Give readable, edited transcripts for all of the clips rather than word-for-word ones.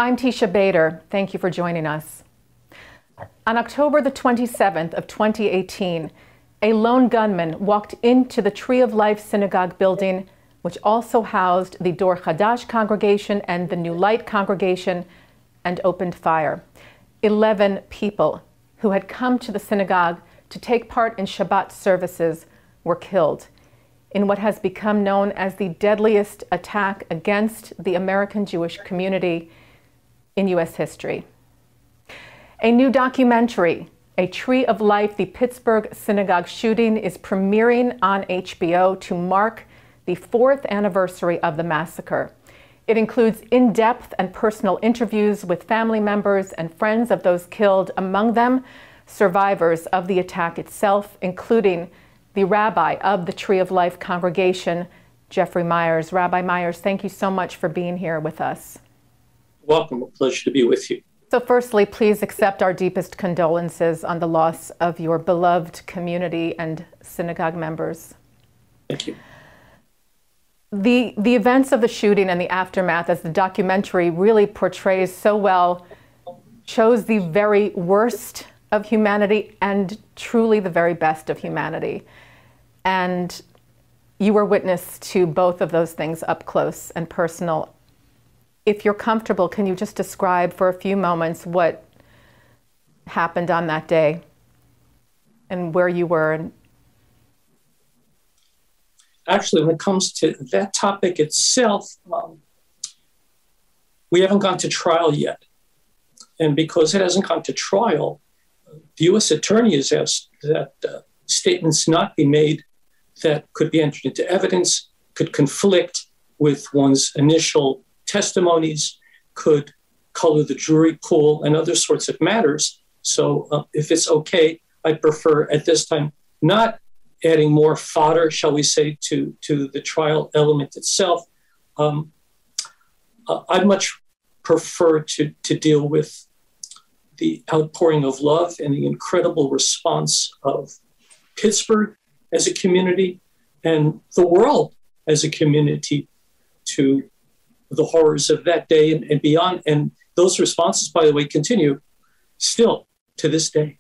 I'm Teisha Bader. Thank you for joining us. On October the 27th of 2018, a lone gunman walked into the Tree of Life synagogue building, which also housed the Dor Chadash congregation and the New Light congregation, and opened fire. 11 people who had come to the synagogue to take part in Shabbat services were killed in what has become known as the deadliest attack against the American Jewish community in U.S. history. A new documentary, A Tree of Life, the Pittsburgh synagogue shooting, is premiering on HBO to mark the 4th anniversary of the massacre. It includes in-depth and personal interviews with family members and friends of those killed, among them survivors of the attack itself, including the rabbi of the Tree of Life congregation, Jeffrey Myers. Rabbi Myers, thank you so much for being here with us. Welcome. A pleasure to be with you. So firstly, please accept our deepest condolences on the loss of your beloved community and synagogue members. Thank you. The events of the shooting and the aftermath, as the documentary really portrays so well, shows the very worst of humanity and truly the very best of humanity. And you were witness to both of those things up close and personal. If you're comfortable, can you just describe for a few moments what happened on that day and where you were? Actually, when it comes to that topic itself, we haven't gone to trial yet. And because it hasn't gone to trial, the U.S. Attorney has asked that statements not be made that could be entered into evidence, could conflict with one's initial testimonies, could color the jury pool, and other sorts of matters. So if it's okay, I prefer at this time not adding more fodder, shall we say, to the trial element itself. I much prefer to deal with the outpouring of love and the incredible response of Pittsburgh as a community and the world as a community to the horrors of that day and beyond. And those responses, by the way, continue still to this day.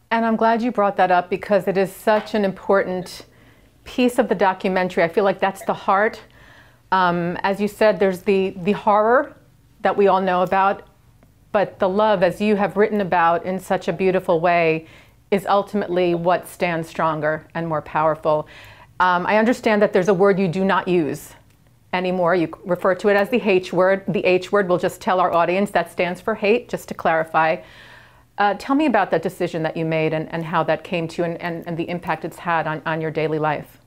And I'm glad you brought that up because it is such an important piece of the documentary. I feel like that's the heart. As you said, there's the horror that we all know about, but the love, as you have written about in such a beautiful way, is ultimately what stands stronger and more powerful. I understand that there's a word you do not use anymore. You refer to it as the H word. The H word, we'll just tell our audience, that stands for hate, just to clarify. Tell me about that decision that you made and how that came to you and the impact it's had on your daily life.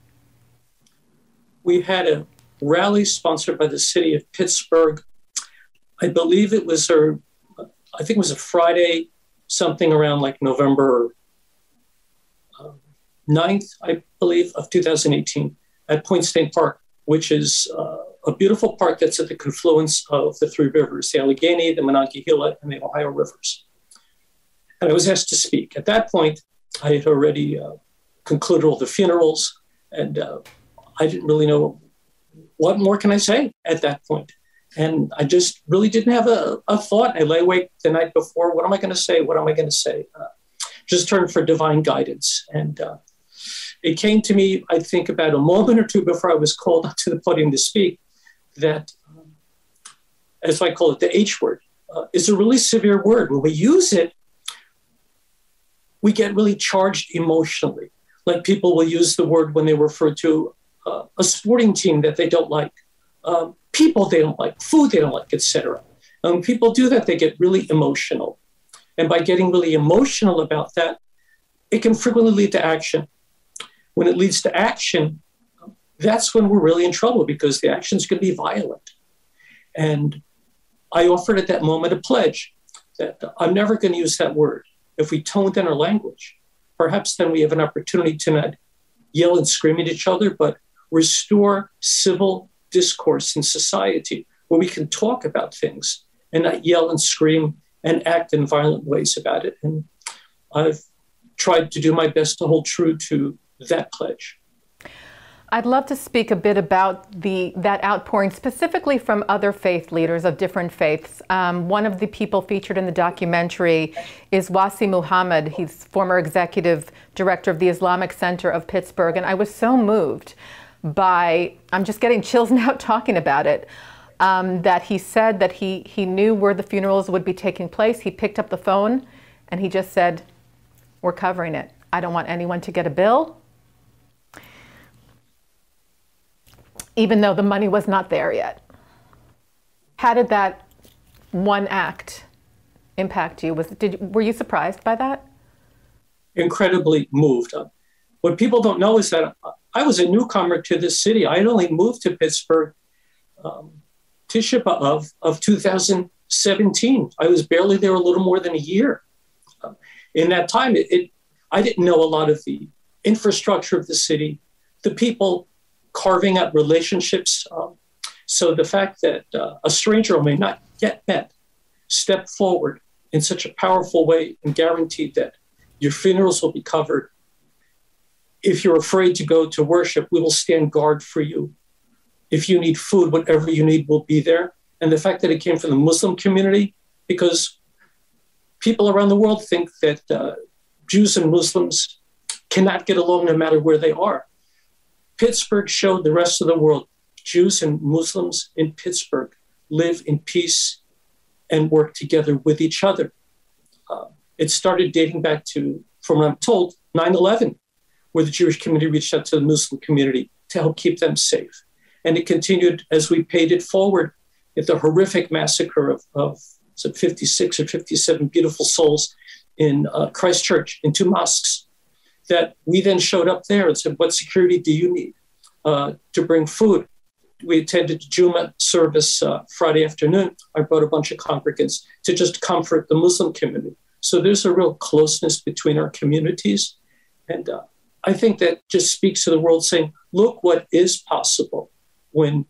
We had a rally sponsored by the city of Pittsburgh. I believe it was I think it was a Friday, something around like November 9th, I believe, of 2018 at Point State Park, which is a beautiful park that's at the confluence of the three rivers, the Allegheny, the Monongahela, and the Ohio rivers. And I was asked to speak. At that point, I had already concluded all the funerals, and I didn't really know what more can I say at that point. And I just really didn't have a thought. I lay awake the night before. What am I going to say? What am I going to say? Just turned for divine guidance. And it came to me, I think, about a moment or two before I was called up to the podium to speak, that, as I call it, the H word, is a really severe word. When we use it, we get really charged emotionally. Like people will use the word when they refer to a sporting team that they don't like, people they don't like, food they don't like, etc. People do that, they get really emotional. And by getting really emotional about that, it can frequently lead to action. When it leads to action, that's when we're really in trouble because the action is going to be violent. And I offered at that moment a pledge that I'm never going to use that word. If we tone down our language, perhaps then we have an opportunity to not yell and scream at each other, but restore civil discourse in society where we can talk about things and not yell and scream and act in violent ways about it. And I've tried to do my best to hold true to that pledge. I'd love to speak a bit about that outpouring, specifically from other faith leaders of different faiths. One of the people featured in the documentary is Wasi Muhammad. He's former executive director of the Islamic Center of Pittsburgh. And I was so moved by, I'm just getting chills now talking about it, that he said that he knew where the funerals would be taking place. He picked up the phone and he just said, "We're covering it. I don't want anyone to get a bill," even though the money was not there yet. How did that one act impact you? Were you surprised by that? Incredibly moved. What people don't know is that I was a newcomer to this city. I had only moved to Pittsburgh Teisha Bader of 2017. I was barely there a little more than a year. In that time, I didn't know a lot of the infrastructure of the city, the people carving out relationships. So the fact that a stranger I may not yet met stepped forward in such a powerful way and guaranteed that your funerals will be covered. If you're afraid to go to worship, we will stand guard for you. If you need food, whatever you need will be there. And the fact that it came from the Muslim community, because people around the world think that Jews and Muslims cannot get along no matter where they are. Pittsburgh showed the rest of the world Jews and Muslims in Pittsburgh live in peace and work together with each other. It started dating back to, from what I'm told, 9/11, where the Jewish community reached out to the Muslim community to help keep them safe. And it continued as we paid it forward at the horrific massacre of 56 or 57 beautiful souls in Christchurch, in 2 mosques, that we then showed up there and said, "What security do you need to bring food?" We attended Juma service Friday afternoon. I brought a bunch of congregants to just comfort the Muslim community. So there's a real closeness between our communities. And I think that just speaks to the world saying, look what is possible when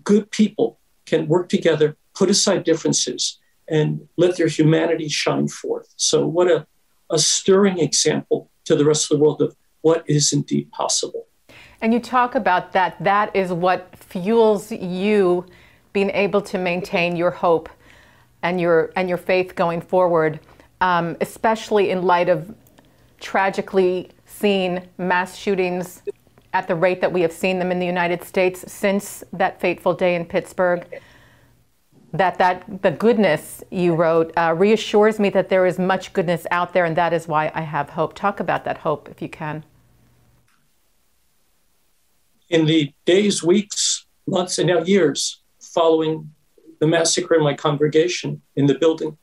good people can work together, put aside differences, and let their humanity shine forth. So what a stirring example to the rest of the world of what is indeed possible. And you talk about that. That is what fuels you being able to maintain your hope and your faith going forward, especially in light of tragically seen mass shootings at the rate that we have seen them in the United States since that fateful day in Pittsburgh. That the goodness you wrote reassures me that there is much goodness out there, and that is why I have hope. Talk about that hope, if you can. In the days, weeks, months, and now years following the massacre in my congregation in the building,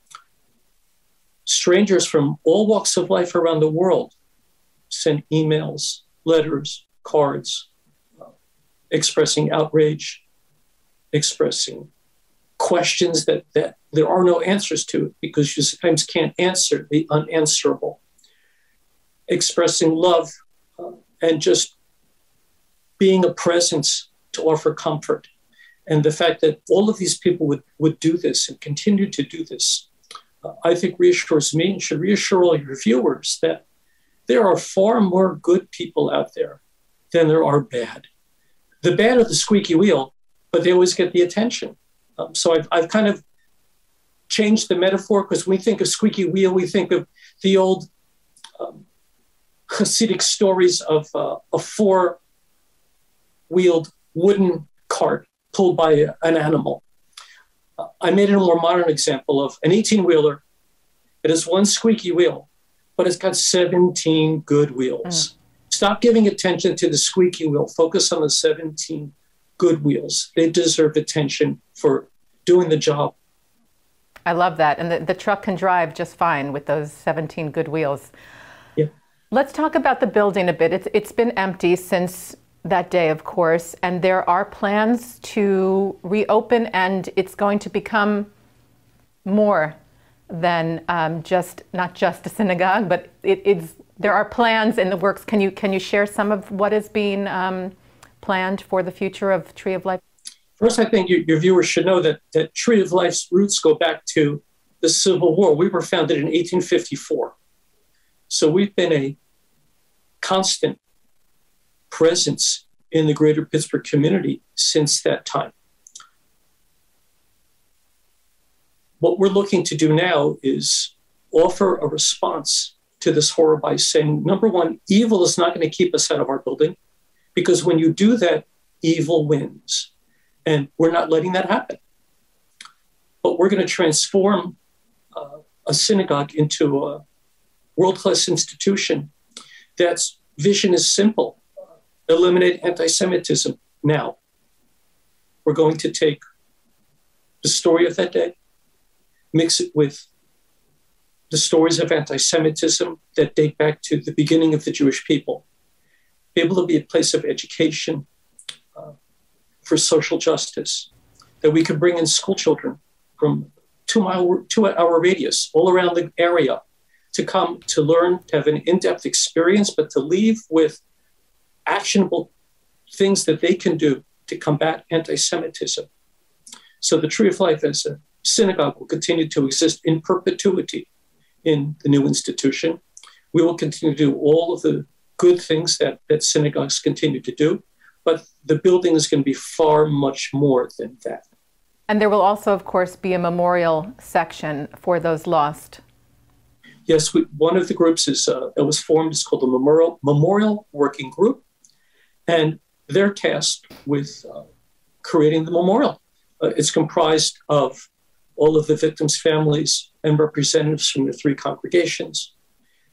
strangers from all walks of life around the world sent emails, letters, cards, expressing outrage, expressing questions that there are no answers to because you sometimes can't answer the unanswerable, expressing love and just being a presence to offer comfort. And the fact that all of these people would do this and continue to do this, I think reassures me and should reassure all your viewers that there are far more good people out there than there are bad. The bad are the squeaky wheel, but they always get the attention. So I've kind of changed the metaphor, because when we think of squeaky wheel, we think of the old Hasidic stories of a 4-wheeled wooden cart pulled by an animal. I made it a more modern example of an 18-wheeler. It has one squeaky wheel, but it's got 17 good wheels. Stop giving attention to the squeaky wheel. Focus on the 17 good wheels. They deserve attention for doing the job. I love that. And the truck can drive just fine with those 17 good wheels. Yeah. Let's talk about the building a bit. It's been empty since that day, of course, and there are plans to reopen, and it's going to become more than not just a synagogue, but there are plans in the works. Can you share some of what is being planned for the future of Tree of Life? First, I think your viewers should know that Tree of Life's roots go back to the Civil War. We were founded in 1854. So we've been a constant presence in the greater Pittsburgh community since that time. What we're looking to do now is offer a response to this horror by saying, number one, evil is not going to keep us out of our building, because when you do that, evil wins. And we're not letting that happen. But we're going to transform a synagogue into a world-class institution that's vision is simple. Eliminate anti-Semitism now. We're going to take the story of that day, mix it with the stories of anti-Semitism that date back to the beginning of the Jewish people, be able to be a place of education for social justice, that we could bring in school children from 2-hour radius all around the area to come to learn, to have an in-depth experience, but to leave with actionable things that they can do to combat anti-Semitism. So the Tree of Life as a synagogue will continue to exist in perpetuity in the new institution. We will continue to do all of the good things that synagogues continue to do, but the building is going to be far much more than that. And there will also, of course, be a memorial section for those lost. Yes, one of the groups that was formed is called the Memorial Working Group, and they're tasked with creating the memorial. It's comprised of all of the victims' families and representatives from the 3 congregations,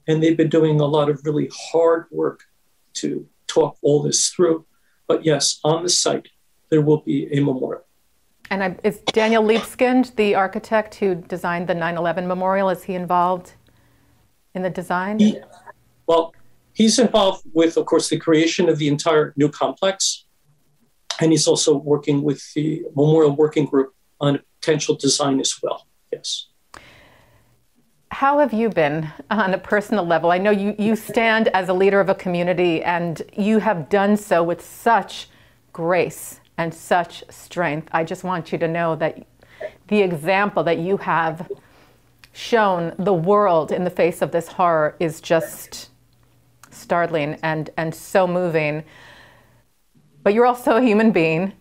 and they've been doing a lot of really hard work to talk all this through. But yes, on the site, there will be a memorial. And is Daniel Libeskind, the architect who designed the 9/11 memorial, is he involved in the design? He's involved with, of course, the creation of the entire new complex. And he's also working with the Memorial Working Group on a potential design as well, yes. How have you been on a personal level? I know you stand as a leader of a community, and you have done so with such grace and such strength. I just want you to know that the example that you have shown the world in the face of this horror is just startling and so moving. But you're also a human being.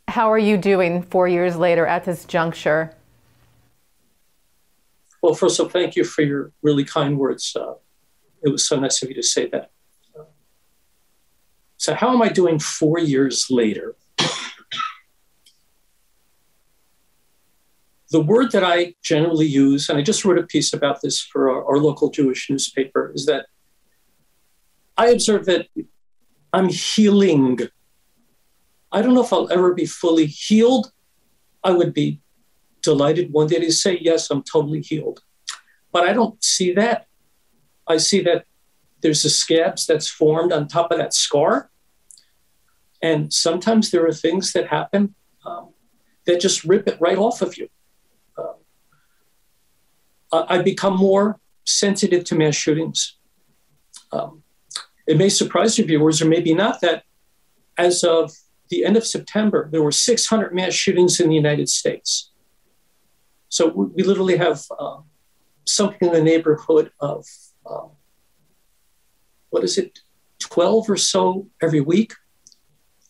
How are you doing 4 years later at this juncture? Well, first of all, thank you for your really kind words. It was so nice of you to say that. So how am I doing 4 years later? The word that I generally use, and I just wrote a piece about this for our local Jewish newspaper, is that I observe that I'm healing. I don't know if I'll ever be fully healed. I would be delighted one day to say, yes, I'm totally healed. But I don't see that. I see that there's a scabs that's formed on top of that scar. And sometimes there are things that happen that just rip it right off of you. I become more sensitive to mass shootings. It may surprise your viewers, or maybe not, that as of the end of September, there were 600 mass shootings in the United States. So we literally have something in the neighborhood of, 12 or so every week?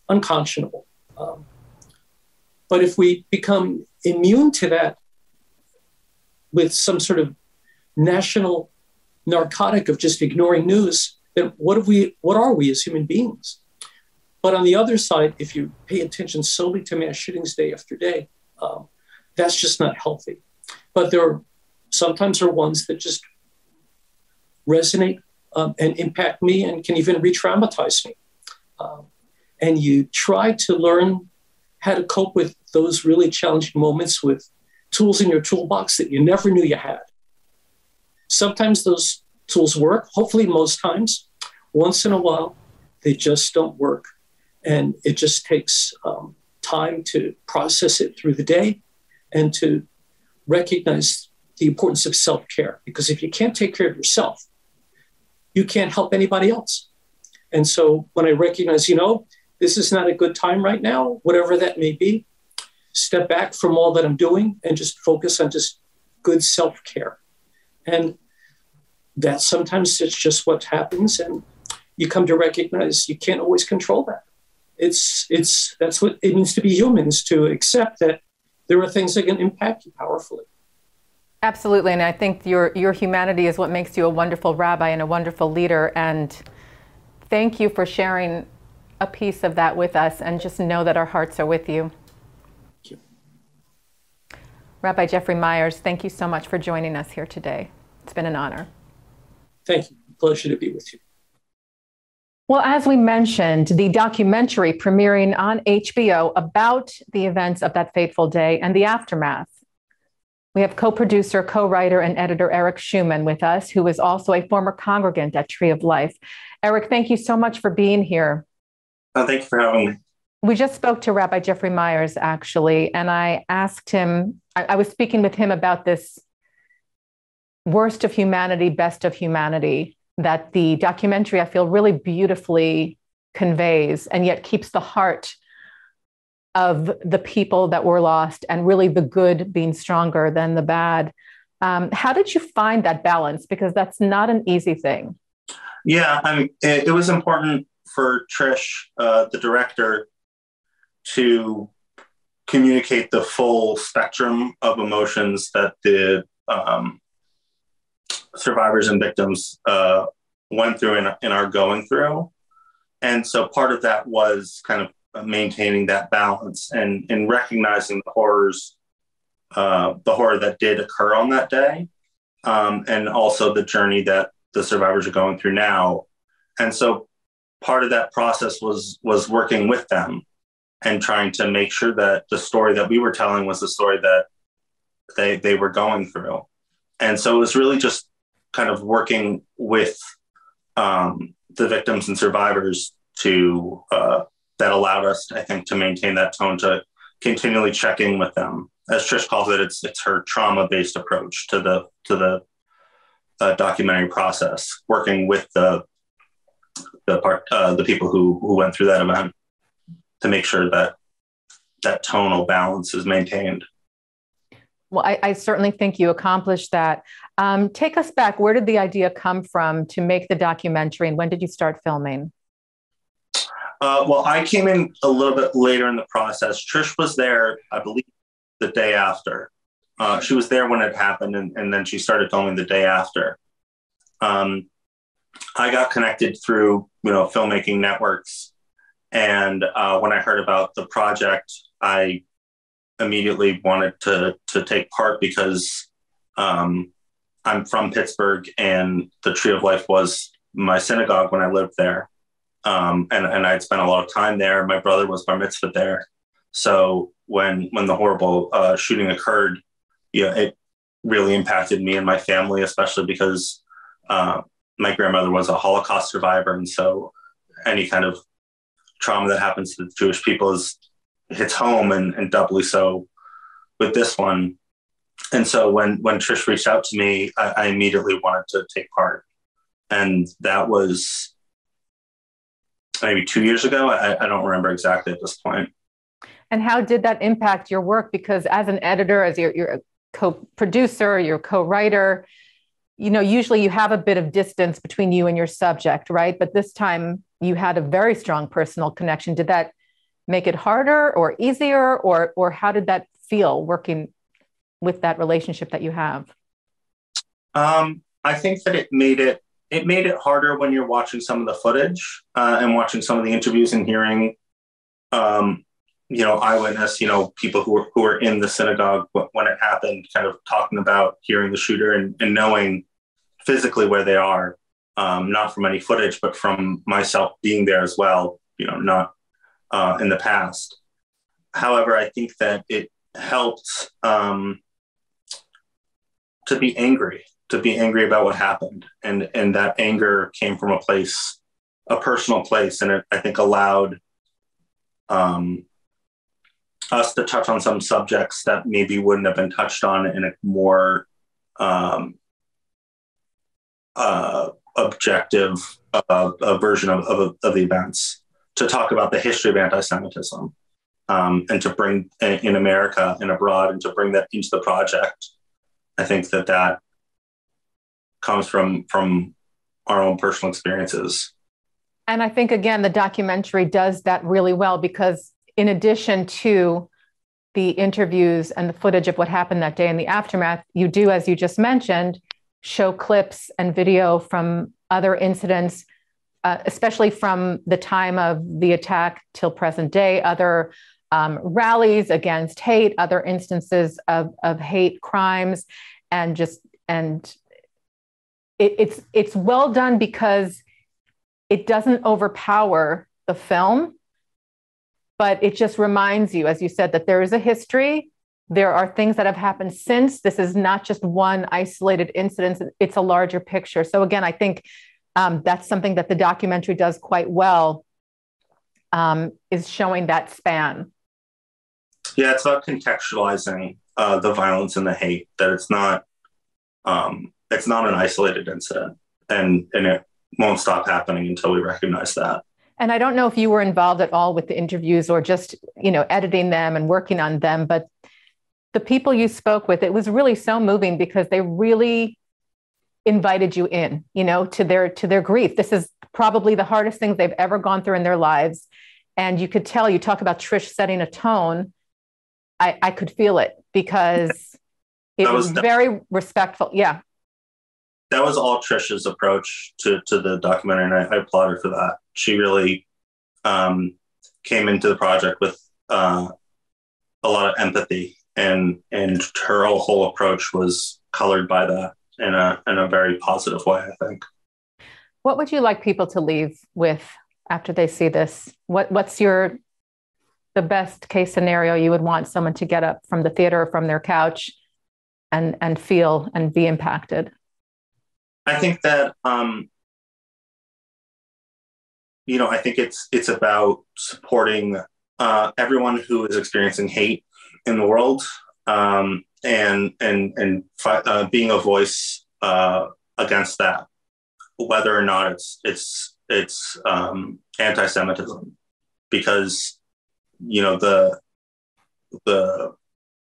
Unconscionable. But if we become immune to that with some sort of national narcotic of just ignoring news, then what are we as human beings? But on the other side, if you pay attention solely to mass shootings day after day, that's just not healthy. But sometimes are ones that just resonate and impact me and can even re-traumatize me. And you try to learn how to cope with those really challenging moments with tools in your toolbox that you never knew you had. Sometimes those tools work, hopefully most times. Once in a while, they just don't work. And it just takes time to process it through the day and to recognize the importance of self-care. Because if you can't take care of yourself, you can't help anybody else. And so when I recognize, this is not a good time right now, whatever that may be, step back from all that I'm doing and just focus on just good self-care. And that sometimes it's just what happens. And you come to recognize you can't always control that. That's what it means to be humans, to accept that there are things that can impact you powerfully. Absolutely, and I think your humanity is what makes you a wonderful rabbi and a wonderful leader, and thank you for sharing a piece of that with us, and just know that our hearts are with you. Thank you. Rabbi Jeffrey Myers, thank you so much for joining us here today. It's been an honor. Thank you. Pleasure to be with you. Well, as we mentioned, the documentary premiering on HBO about the events of that fateful day and the aftermath. We have co-producer, co-writer, and editor Eric Schuman with us, who is also a former congregant at Tree of Life. Eric, thank you so much for being here. Thank you for having me. We just spoke to Rabbi Jeffrey Myers, actually, and I asked him, I was speaking with him about this worst of humanity, best of humanity, that the documentary, I feel, really beautifully conveys and yet keeps the heart of the people that were lost and really the good being stronger than the bad. How did you find that balance? Because that's not an easy thing. Yeah, I mean, it was important for Trish, the director, to communicate the full spectrum of emotions that the survivors and victims went through and are going through. And so part of that was kind of maintaining that balance and recognizing the horror that did occur on that day, and also the journey that the survivors are going through now. And so part of that process was working with them and trying to make sure that the story that we were telling was the story that they were going through. And so it was really just kind of working with the victims and survivors to that allowed us, I think, to maintain that tone, to continually check in with them. As Trish calls it, it's her trauma-based approach to the documentary process, working with the people who went through that event to make sure that that tonal balance is maintained. Well, I certainly think you accomplished that. Take us back. Where did the idea come from to make the documentary, and when did you start filming? Well, I came in a little bit later in the process. Trish was there, I believe, the day after. She was there when it happened, and then she started filming the day after. I got connected through, filmmaking networks, and when I heard about the project, I immediately wanted to take part because I'm from Pittsburgh, and the Tree of Life was my synagogue when I lived there. And I'd spent a lot of time there. My brother was bar mitzvah there. So when the horrible shooting occurred, it really impacted me and my family, especially because my grandmother was a Holocaust survivor. And so any kind of trauma that happens to the Jewish people hits home, and doubly so with this one. And so when Trish reached out to me, I immediately wanted to take part. And that was maybe 2 years ago. I don't remember exactly at this point. And how did that impact your work? Because as an editor, as you're a co-producer, you're a co-writer, usually you have a bit of distance between you and your subject, right? But this time you had a very strong personal connection. Did that make it harder or easier, or how did that feel working with that relationship that you have? I think that it made it harder when you're watching some of the footage and watching some of the interviews and hearing, eyewitness, people who were in the synagogue when it happened, kind of talking about hearing the shooter and knowing physically where they are, not from any footage, but from myself being there as well, not in the past. However, I think that it helped to be angry about what happened. And that anger came from a personal place. And it, I think, allowed us to touch on some subjects that maybe wouldn't have been touched on in a more objective version of the events, to talk about the history of anti-Semitism, and to bring in America and abroad, and to bring that into the project. I think that comes from our own personal experiences. And I think, again, the documentary does that really well, because in addition to the interviews and the footage of what happened that day in the aftermath, you do, as you just mentioned, show clips and video from other incidents, especially from the time of the attack till present day, other rallies against hate, other instances of hate crimes, and it's well done because it doesn't overpower the film, but it just reminds you, as you said, that there is a history. There are things that have happened since. This is not just one isolated incident. It's a larger picture. So again, I think that's something that the documentary does quite well, is showing that span. Yeah, it's about contextualizing the violence and the hate, that it's not an isolated incident, and it won't stop happening until we recognize that. And I don't know if you were involved at all with the interviews or just, editing them and working on them, but the people you spoke with, it was really so moving because they really invited you in, to their grief. This is probably the hardest things they've ever gone through in their lives. And you could tell, you talk about Trish setting a tone. I could feel it because it was very respectful. Yeah. That was all Trish's approach to the documentary, and I applaud her for that. She really came into the project with a lot of empathy, and her whole approach was colored by that in a very positive way, I think. What would you like people to leave with after they see this? What's the best case scenario you would want someone to get up from the theater or from their couch and feel and be impacted? I think that, I think it's about supporting everyone who is experiencing hate in the world, and being a voice against that, whether or not it's anti-Semitism, because the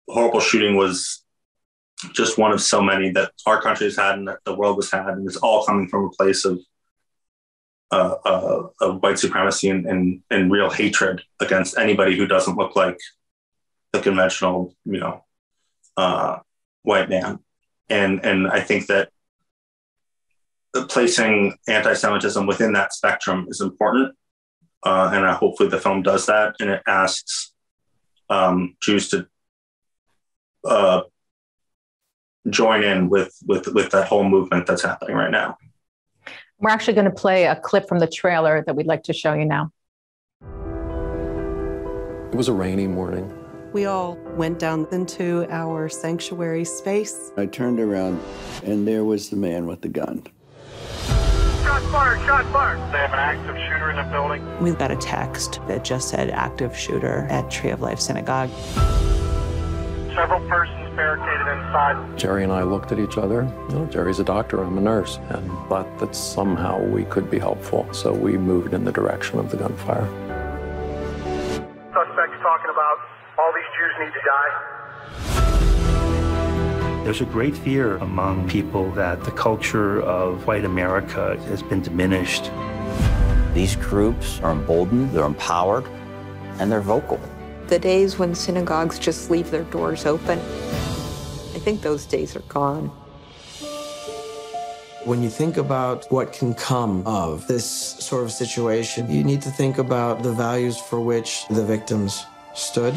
horrible shooting was just one of so many that our country has had and that the world has had, and it's all coming from a place of white supremacy and real hatred against anybody who doesn't look like the conventional, white man. And I think that placing anti-Semitism within that spectrum is important, and hopefully the film does that, and it asks Jews to join in with that whole movement that's happening right now. We're actually going to play a clip from the trailer that we'd like to show you now. It was a rainy morning. We all went down into our sanctuary space. I turned around, and there was the man with the gun. Shots fired, shots fired. They have an active shooter in the building. We got a text that just said active shooter at Tree of Life Synagogue. Several persons barricaded inside. Jerry and I looked at each other. Jerry's a doctor, I'm a nurse, and thought that somehow we could be helpful. So we moved in the direction of the gunfire. Suspects talking about all these Jews need to die. There's a great fear among people that the culture of white America has been diminished. These groups are emboldened, they're empowered, and they're vocal. The days when synagogues just leave their doors open, I think those days are gone. When you think about what can come of this sort of situation, you need to think about the values for which the victims stood.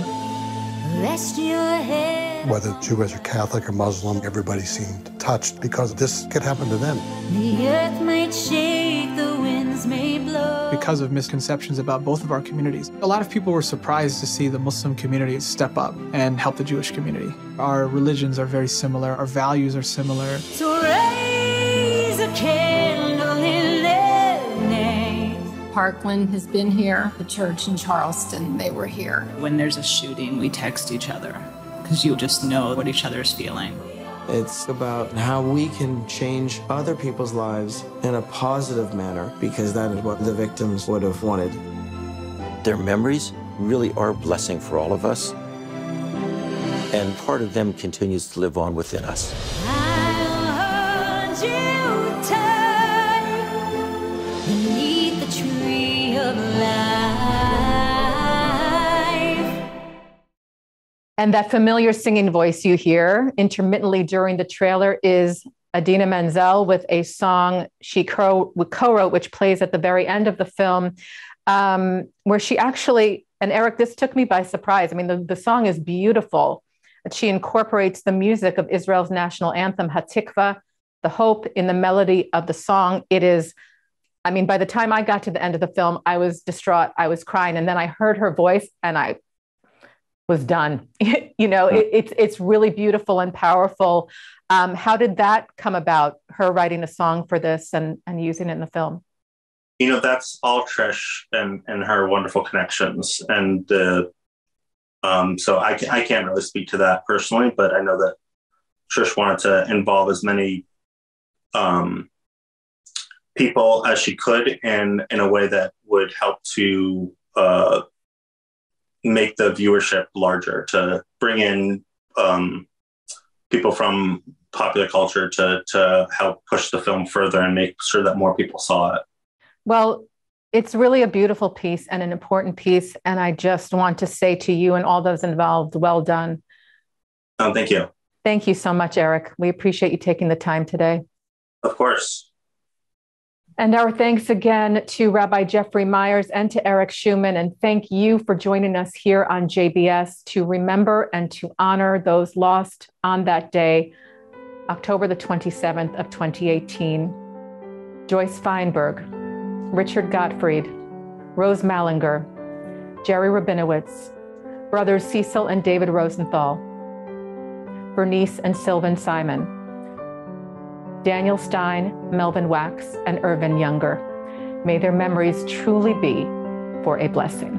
Rest your head. Whether Jewish or Catholic or Muslim, everybody seemed touched because this could happen to them. The earth might shake, the winds may blow. Because of misconceptions about both of our communities, a lot of people were surprised to see the Muslim community step up and help the Jewish community. Our religions are very similar, our values are similar. So raise a candle in their name. Parkland has been here. The church in Charleston, they were here. When there's a shooting, we text each other because you just know what each other's feeling. It's about how we can change other people's lives in a positive manner, because that is what the victims would have wanted. Their memories really are a blessing for all of us, and part of them continues to live on within us. I'll hold you tight beneath the tree. And that familiar singing voice you hear intermittently during the trailer is Idina Menzel with a song she co-wrote, which plays at the very end of the film, where she actually, and Eric, this took me by surprise. I mean, the song is beautiful. She incorporates the music of Israel's national anthem, Hatikva, the hope, in the melody of the song. It is, I mean, by the time I got to the end of the film, I was distraught. I was crying. And then I heard her voice and I was done. You know, it's really beautiful and powerful. How did that come about, her writing a song for this and using it in the film? You know, that's all Trish and her wonderful connections. And so I can't really speak to that personally, but I know that Trish wanted to involve as many people as she could in a way that would help to make the viewership larger, to bring in people from popular culture to help push the film further and make sure that more people saw it. Well, it's really a beautiful piece and an important piece. And I just want to say to you and all those involved, well done. Thank you. Thank you so much, Eric. We appreciate you taking the time today. Of course. And our thanks again to Rabbi Jeffrey Myers and to Eric Schuman. And thank you for joining us here on JBS to remember and to honor those lost on that day, October the 27th of 2018. Joyce Feinberg, Richard Gottfried, Rose Mallinger, Jerry Rabinowitz, brothers Cecil and David Rosenthal, Bernice and Sylvan Simon, Daniel Stein, Melvin Wax, and Irvin Younger. May their memories truly be for a blessing.